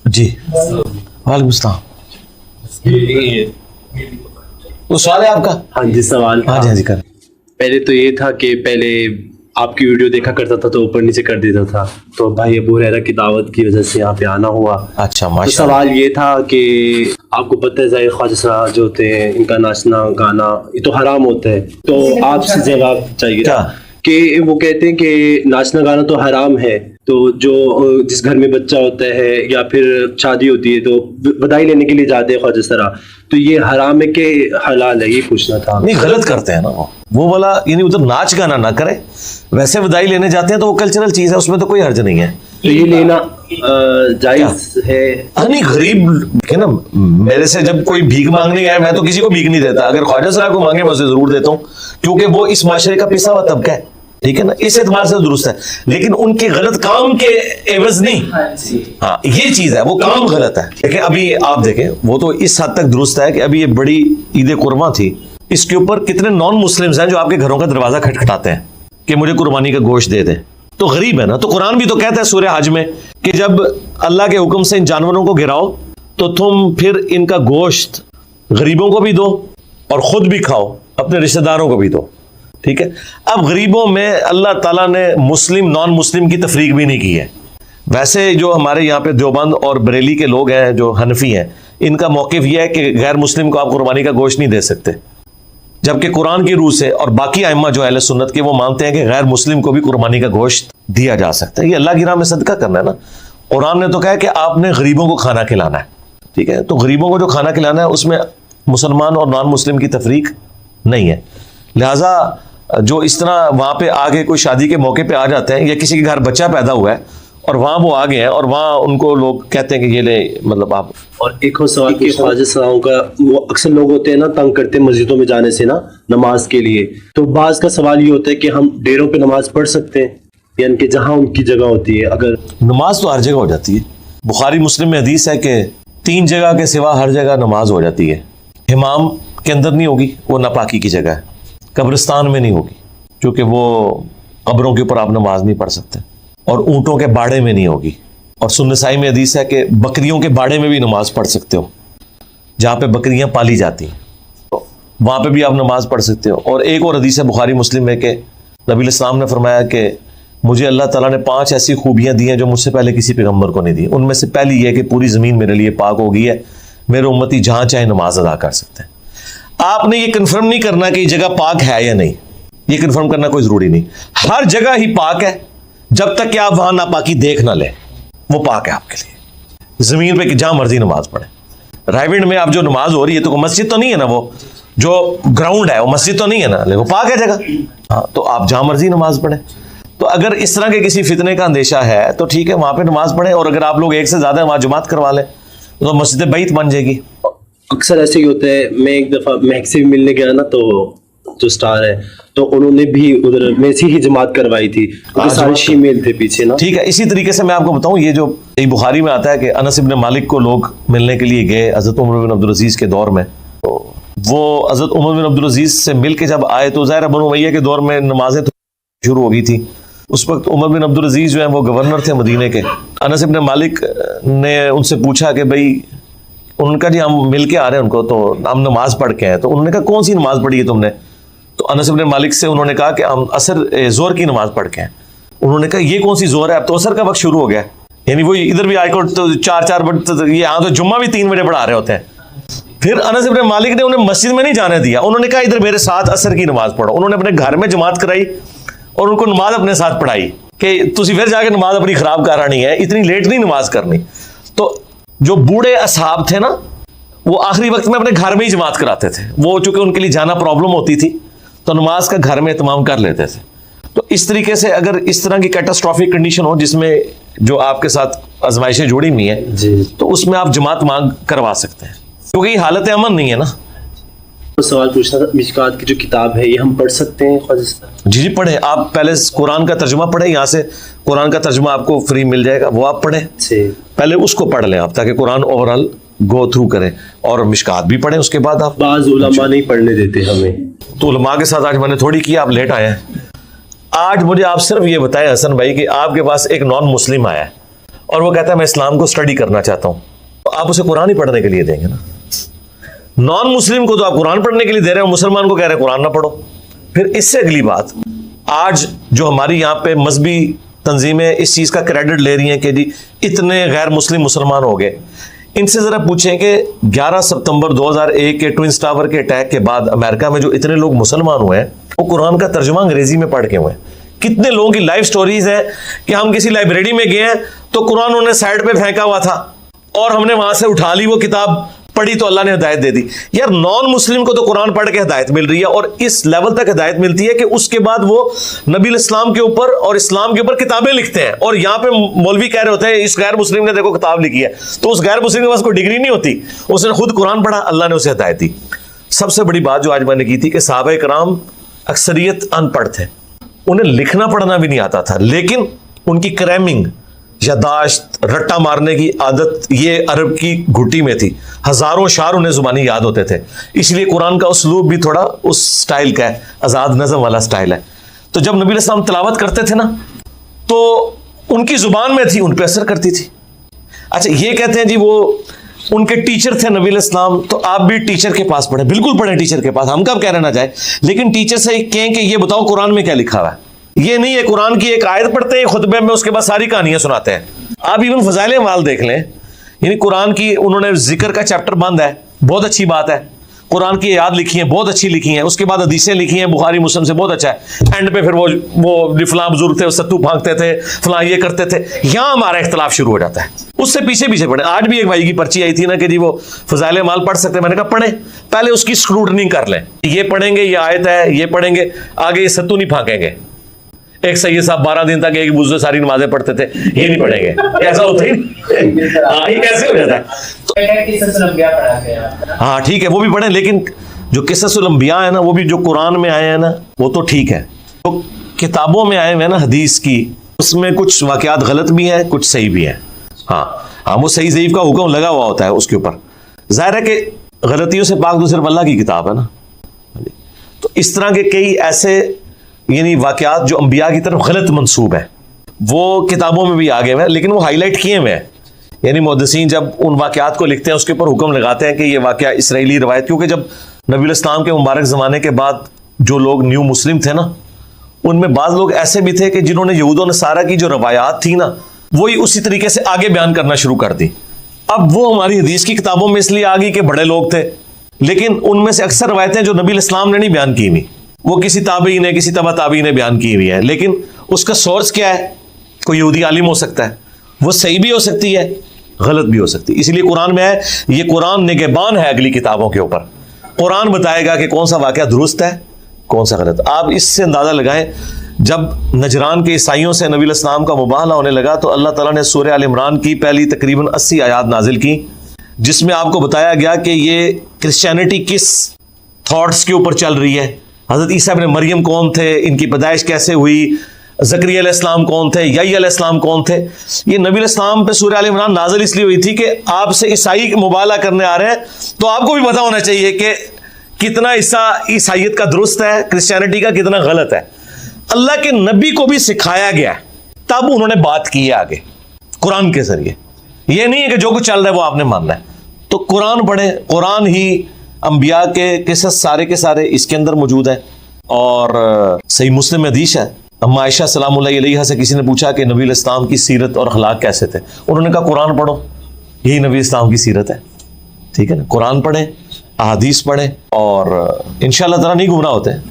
جی وعلیکم السلام. وہ سوال ہے آپ کا؟ ہاں جی سوال. ہاں جی ہاں جی کر. پہلے تو یہ تھا کہ پہلے آپ کی ویڈیو دیکھا کرتا تھا تو اوپر نیچے کر دیتا تھا, تو بھائی ابو ہریرہ کی دعوت کی وجہ سے یہاں پہ آنا ہوا. اچھا تو ماشاء اللہ. سوال یہ تھا کہ آپ کو پتہ ہے ظاہر خواجہ صاحب جو ہوتے ہیں ان کا ناچنا گانا یہ تو حرام ہوتا ہے, تو آپ سے جواب چاہیے کیا کہ وہ کہتے ہیں کہ ناچنا گانا تو حرام ہے, تو جو جس گھر میں بچہ ہوتا ہے یا پھر شادی ہوتی ہے تو بدائی لینے کے لیے جاتے ہیں خواجہ سرا, تو یہ حرام ہے کہ حلال ہے, یہ پوچھنا تھا. نہیں غلط کرتے ہیں نا وہ والا, یعنی ادھر ناچ گانا نہ کرے, ویسے ودائی لینے جاتے ہیں تو وہ کلچرل چیز ہے, اس میں تو کوئی حرج نہیں ہے. تو یہ لینا جائز ہے؟ نہیں غریب ہے نا, میرے سے جب کوئی بھیک مانگنے آئے میں تو کسی کو بھیک نہیں دیتا, اگر خواجہ صاحب کو مانگے میں اسے ضرور دیتا ہوں, کیونکہ وہ اس معاشرے کا پسا ہوا طبقہ ہے, ٹھیک ہے نا, اس اعتبار سے درست ہے, لیکن ان کے غلط کام کے عوض نہیں. ہاں یہ چیز ہے, وہ کام غلط ہے. لیکن ابھی آپ دیکھیں وہ تو اس حد تک درست ہے کہ ابھی یہ بڑی عید قرباں تھی, اس کے اوپر کتنے نان مسلمز ہیں جو آپ کے گھروں کا دروازہ کھٹکھٹاتے ہیں کہ مجھے قربانی کا گوشت دے دیں. تو غریب ہے نا, تو قرآن بھی تو کہتا ہے سورہ حج میں کہ جب اللہ کے حکم سے ان جانوروں کو گراؤ تو تم پھر ان کا گوشت غریبوں کو بھی دو اور خود بھی کھاؤ, اپنے رشتہ داروں کو بھی دو, ٹھیک ہے. اب غریبوں میں اللہ تعالیٰ نے مسلم نان مسلم کی تفریق بھی نہیں کی ہے. ویسے جو ہمارے یہاں پہ دیوبند اور بریلی کے لوگ ہیں جو حنفی ہیں, ان کا موقف یہ ہے کہ غیر مسلم کو آپ قربانی کا گوشت نہیں دے سکتے, جبکہ قرآن کی روح سے اور باقی ائمہ جو اہل سنت کے وہ مانتے ہیں کہ غیر مسلم کو بھی قربانی کا گوشت دیا جا سکتا ہے. یہ اللہ کی راہ میں صدقہ کرنا ہے نا. قرآن نے تو کہا کہ آپ نے غریبوں کو کھانا کھلانا ہے, ٹھیک ہے. تو غریبوں کو جو کھانا کھلانا ہے اس میں مسلمان اور نان مسلم کی تفریق نہیں ہے. لہٰذا جو اس طرح وہاں پہ آگے کوئی شادی کے موقع پہ آ جاتے ہیں, یا کسی کے گھر بچہ پیدا ہوا ہے اور وہاں وہ آ گئے ہیں اور وہاں ان کو لوگ کہتے ہیں کہ یہ لے, مطلب آپ. اور ایک اور سوال کہ خواجہ صاحب کا وہ اکثر لوگ ہوتے ہیں نا تنگ کرتے ہیں مسجدوں میں جانے سے نا نماز کے لیے, تو بعض کا سوال یہ ہوتا ہے کہ ہم ڈیروں پہ نماز پڑھ سکتے ہیں, یعنی کہ جہاں ان کی جگہ ہوتی ہے. اگر نماز تو ہر جگہ ہو جاتی ہے, بخاری مسلم میں حدیث ہے کہ 3 جگہ کے سوا ہر جگہ نماز ہو جاتی ہے. حمام کے اندر نہیں ہوگی, وہ ناپاکی کی جگہ ہے. قبرستان میں نہیں ہوگی کیونکہ وہ قبروں کے اوپر آپ نماز نہیں پڑھ سکتے, اور اونٹوں کے باڑے میں نہیں ہوگی. اور سنن نسائی میں حدیث ہے کہ بکریوں کے باڑے میں بھی نماز پڑھ سکتے ہو, جہاں پہ بکریاں پالی جاتی ہیں وہاں پہ بھی آپ نماز پڑھ سکتے ہو. اور ایک اور حدیث ہے بخاری مسلم میں کہ نبی الاسلام نے فرمایا کہ مجھے اللہ تعالیٰ نے 5 ایسی خوبیاں دی ہیں جو مجھ سے پہلے کسی پیغمبر کو نہیں دی. ان میں سے پہلی یہ کہ پوری زمین میرے لیے پاک ہو گئی ہے, میرے امتی جہاں چاہے نماز ادا کر سکتے ہیں. آپ نے یہ کنفرم نہیں کرنا کہ یہ جگہ پاک ہے یا نہیں, یہ کنفرم کرنا کوئی ضروری نہیں. ہر جگہ ہی پاک ہے جب تک کہ آپ وہاں ناپاکی دیکھ نہ لیں, وہ پاک ہے آپ کے لیے. زمین پہ جہاں مرضی نماز پڑھیں. رائیونڈ میں اب جو نماز ہو رہی ہے تو مسجد تو نہیں ہے نا, وہ جو گراؤنڈ ہے وہ مسجد تو نہیں ہے نا, لیکن وہ پاک ہے جگہ. ہاں تو آپ جہاں مرضی نماز پڑھیں. تو اگر اس طرح کے کسی فتنے کا اندیشہ ہے تو ٹھیک ہے وہاں پہ نماز پڑھیں, اور اگر آپ لوگ ایک سے زیادہ وہاں جماعت کروا لیں تو مسجد بیت بن جائے گی. اکثر ایسے ہی ہوتا ہے. میں ایک دفعہ محک سے بھی ملنے گیا نا, تو جو سٹار ہے تو انہوں نے بھی ادھر میں سے ہی جماعت کروائی تھی, سارے شیمیل تھے پیچھے نا. ٹھیک ہے, اسی طریقے سے میں آپ کو بتاؤں, یہ جو بخاری میں آتا ہے کہ انس ابن مالک کو لوگ ملنے کے لیے گئے حضرت عمر بن عبدالعزیز کے دور میں. وہ حضرت عمر بن عبدالعزیز سے مل کے جب آئے تو ظاہر بنو امیہ کے دور میں نمازیں شروع ہو گئی تھی. اس وقت عمر بن عبدالعزیز جو ہیں وہ گورنر تھے مدینے کے. انس ابن مالک نے ان سے پوچھا کہ بھائی, ان کا جی ہم مل کے آ رہے ہیں ان کو, تو ہم نماز پڑھ کے ہیں. تو انہوں نے کہا کون سی نماز پڑھی ہے تم نے؟ تو انس ابن مالک سے انہوں نے کہا کہ ہم زور کی نماز پڑھ کے ہیں. انہوں نے کہا یہ کون سی زور ہے, اب تو عصر کا وقت شروع ہو گیا. یعنی وہ ادھر بھی آئے تو 4 بجے, یہاں تو جمعہ بھی 3 بجے پڑھا رہے ہوتے ہیں. پھر انس ابن مالک نے انہیں مسجد میں نہیں جانے دیا. انہوں نے کہا ادھر میرے ساتھ عصر کی نماز پڑھو. انہوں نے اپنے گھر میں جماعت کرائی اور ان کو نماز اپنے ساتھ پڑھائی کہ تسی پھر جا کے نماز اپنی خراب کر رہی ہے, اتنی لیٹ نہیں نماز کرنی. تو جو بوڑھے اصحاب تھے نا, وہ آخری وقت میں اپنے گھر میں ہی جماعت کراتے تھے. وہ چونکہ ان کے لیے جانا پرابلم ہوتی تھی تو نماز کا گھر میں اہتمام کر لیتے تھے. تو اس طریقے سے اگر اس طرح کی کیٹاسٹرافک کنڈیشن ہو جس میں جو آپ کے ساتھ آزمائشیں جوڑی ہوئی ہیں جی, تو اس میں آپ جماعت مانگ کروا سکتے ہیں, کیونکہ یہ حالت امن نہیں ہے نا. سوال پوچھنا تھا, مشکات کی جو کتاب ہے یہ ہم پڑھ سکتے ہیں خواجہ صاحب؟ جی پڑھیں. آپ پہلے قرآن کا ترجمہ پڑھیں, یہاں سے قرآن کا ترجمہ آپ کو فری مل جائے گا, وہ آپ پڑھیں. پہلے اس کو پڑھ لیں آپ, تاکہ قرآن اوورآل گو تھرو کریں, اور مشکات بھی پڑھیں اس کے بعد آپ. بعض علماء نہیں پڑھنے دیتے ہمیں, تو علماء کے ساتھ آج میں نے تھوڑی کیا, آپ لیٹ آئے ہیں. آج مجھے آپ صرف یہ بتائیں حسن بھائی کہ آپ کے پاس ایک نان مسلم آیا ہے اور وہ کہتا ہے میں اسلام کو اسٹڈی کرنا چاہتا ہوں, تو آپ اسے قرآن ہی پڑھنے کے لیے دیں گے نا. نان مسلم کو تو آپ قرآن پڑھنے کے لیے دے رہے ہیں, مسلمان کو کہہ رہے ہیں قرآن نہ پڑھو. پھر اس سے اگلی بات, آج جو ہماری یہاں پہ مذہبی تنظیمیں اس چیز کا کریڈٹ لے رہی ہیں کہ جی اتنے غیر مسلم مسلمان ہو گئے, ان سے ذرا پوچھیں کہ 11 ستمبر 2001 کے ٹوئنز ٹاور کے اٹیک کے بعد امریکہ میں جو اتنے لوگ مسلمان ہوئے ہیں وہ قرآن کا ترجمہ انگریزی میں پڑھ کے ہوئے ہیں. کتنے لوگوں کی لائف سٹوریز ہیں کہ ہم کسی لائبریری میں گئے ہیں تو قرآن انہوں نے سائڈ پہ پھینکا ہوا تھا اور ہم نے وہاں سے اٹھا لی وہ کتاب, پڑھی تو اللہ نے ہدایت دے دی. یار نان مسلم کو تو قرآن پڑھ کے ہدایت مل رہی ہے, اور اس لیول تک ہدایت ملتی ہے کہ اس کے بعد وہ نبی الاسلام کے اوپر اور اسلام کے اوپر کتابیں لکھتے ہیں, اور یہاں پہ مولوی کہہ رہے ہوتے ہیں اس غیر مسلم نے دیکھو کتاب لکھی ہے, تو اس غیر مسلم کے پاس کوئی ڈگری نہیں ہوتی, اس نے خود قرآن پڑھا, اللہ نے اسے ہدایت دی. سب سے بڑی بات جو آج میں نے کی تھی کہ صحابہ کرام اکثریت ان پڑھ تھے, انہیں لکھنا پڑھنا بھی نہیں آتا تھا, لیکن ان کی کریمنگ, یاداشت, رٹا مارنے کی عادت یہ عرب کی گھٹی میں تھی. ہزاروں شعر انہیں زبانی یاد ہوتے تھے, اس لیے قرآن کا اسلوب بھی تھوڑا اس سٹائل کا ہے, آزاد نظم والا سٹائل ہے. تو جب نبی علیہ السلام تلاوت کرتے تھے نا تو ان کی زبان میں تھی, ان پہ اثر کرتی تھی. اچھا یہ کہتے ہیں جی وہ ان کے ٹیچر تھے نبی علیہ السلام, تو آپ بھی ٹیچر کے پاس پڑھیں, بالکل پڑھیں ٹیچر کے پاس, ہم کب کہہ رہے نہ جائے, لیکن ٹیچر سے کہیں کہ یہ بتاؤ قرآن میں کیا لکھا ہوا ہے. یہ نہیں ہے قرآن کی ایک آیت پڑھتے ہیں خطبے میں, اس کے بعد ساری کہانیاں سناتے ہیں. آپ ایون فضائل اعمال دیکھ لیں, یعنی قرآن کی انہوں نے ذکر کا چیپٹر بند ہے, بہت اچھی بات ہے, قرآن کی آیات لکھی ہیں, بہت اچھی لکھی ہیں, اس کے بعد حدیثیں لکھی ہیں بخاری مسلم سے, بہت اچھا ہے. اینڈ پہ پھر وہ فلاں بزرگ تھے, ستو پھانکتے تھے, فلاں یہ کرتے تھے, یہاں ہمارا اختلاف شروع ہو جاتا ہے. اس سے پیچھے پڑھیں. آج بھی ایک بھائی کی پرچی آئی تھی نا کہ جی وہ فضائل اعمال پڑھ سکتے ہیں, میں نے کہا پڑھیں, پہلے اس کی اسکروٹنی کر لیں, یہ پڑھیں گے یہ آیت ہے, یہ پڑھیں گے, آگے یہ ستو نہیں پھانکیں گے. ایک سید صاحب 12 دن تک ایک وضو ساری نمازیں پڑھتے تھے, یہ نہیں پڑھیں گے, ایسا ہوتا ہی نہیں. یہ کیسے ہو جاتا ہے؟ ہاں ٹھیک ہے وہ بھی پڑھیں, لیکن جو قصص الانبیاء ہے نا وہ بھی جو قرآن میں آئے ہیں نا وہ تو ٹھیک ہے. جو کتابوں میں آئے ہیں نا حدیث کی, اس میں کچھ واقعات غلط بھی ہیں, کچھ صحیح بھی ہیں. ہاں وہ صحیح ضعیف کا حکم لگا ہوا ہوتا ہے اس کے اوپر. ظاہر ہے کہ غلطیوں سے پاک تو صرف اللہ کی کتاب ہے نا. تو اس طرح کے کئی ایسے یعنی واقعات جو انبیاء کی طرف غلط منسوب ہیں وہ کتابوں میں بھی آگے ہوئے ہیں, لیکن وہ ہائی لائٹ کیے ہوئے ہیں. یعنی محدثین جب ان واقعات کو لکھتے ہیں اس کے اوپر حکم لگاتے ہیں کہ یہ واقعہ اسرائیلی روایت, کیونکہ جب نبی الاسلام کے مبارک زمانے کے بعد جو لوگ نیو مسلم تھے نا, ان میں بعض لوگ ایسے بھی تھے کہ جنہوں نے یہود و نصارہ کی جو روایات تھی نا وہی اسی طریقے سے آگے بیان کرنا شروع کر دی. اب وہ ہماری حدیث کی کتابوں میں اس لیے آ گئی کہ بڑے لوگ تھے, لیکن ان میں سے اکثر روایتیں جو نبی الاسلام نے نہیں بیان کی ہوئی, وہ کسی تابعی نے کسی تبع تابعی نے بیان کی ہوئی ہے, لیکن اس کا سورس کیا ہے؟ کوئی یہودی عالم ہو سکتا ہے, وہ صحیح بھی ہو سکتی ہے, غلط بھی ہو سکتی ہے. اس لیے قرآن میں ہے یہ قرآن نگہبان ہے اگلی کتابوں کے اوپر. قرآن بتائے گا کہ کون سا واقعہ درست ہے کون سا غلط. آپ اس سے اندازہ لگائیں, جب نجران کے عیسائیوں سے نبی الاسلام کا مباہلہ ہونے لگا تو اللہ تعالیٰ نے سورہ آل عمران کی پہلی تقریباً 80 آیات نازل کی, جس میں آپ کو بتایا گیا کہ یہ کرسچینٹی کس تھاٹس کے اوپر چل رہی ہے. حضرت عیسیٰ ابن مریم کون تھے, ان کی پیدائش کیسے ہوئی, زکریا علیہ السلام کون تھے, یحییٰ علیہ السلام کون تھے. یہ نبی علیہ السلام پہ سورہ آل عمران نازل اس لیے ہوئی تھی کہ آپ سے عیسائی مباہلہ کرنے آ رہے ہیں تو آپ کو بھی پتہ ہونا چاہیے کہ کتنا عیسائیت کا درست ہے, کرسچینٹی کا کتنا غلط ہے. اللہ کے نبی کو بھی سکھایا گیا ہے, تب انہوں نے بات کی ہے آگے قرآن کے ذریعے. یہ نہیں ہے کہ جو کچھ چل رہا ہے وہ آپ نے ماننا ہے. تو قرآن پڑھیں, قرآن ہی انبیاء کے قصص سارے کے سارے اس کے اندر موجود ہیں. اور صحیح مسلم حدیث ہے, اما عائشہ سلام اللہ علیہا سے کسی نے پوچھا کہ نبی الاسلام کی سیرت اور اخلاق کیسے تھے, انہوں نے کہا قرآن پڑھو, یہی نبی اسلام کی سیرت ہے. ٹھیک ہے نا, قرآن پڑھیں, احادیث پڑھیں, اور انشاءاللہ تعالیٰ نہیں گمراہ ہوتے.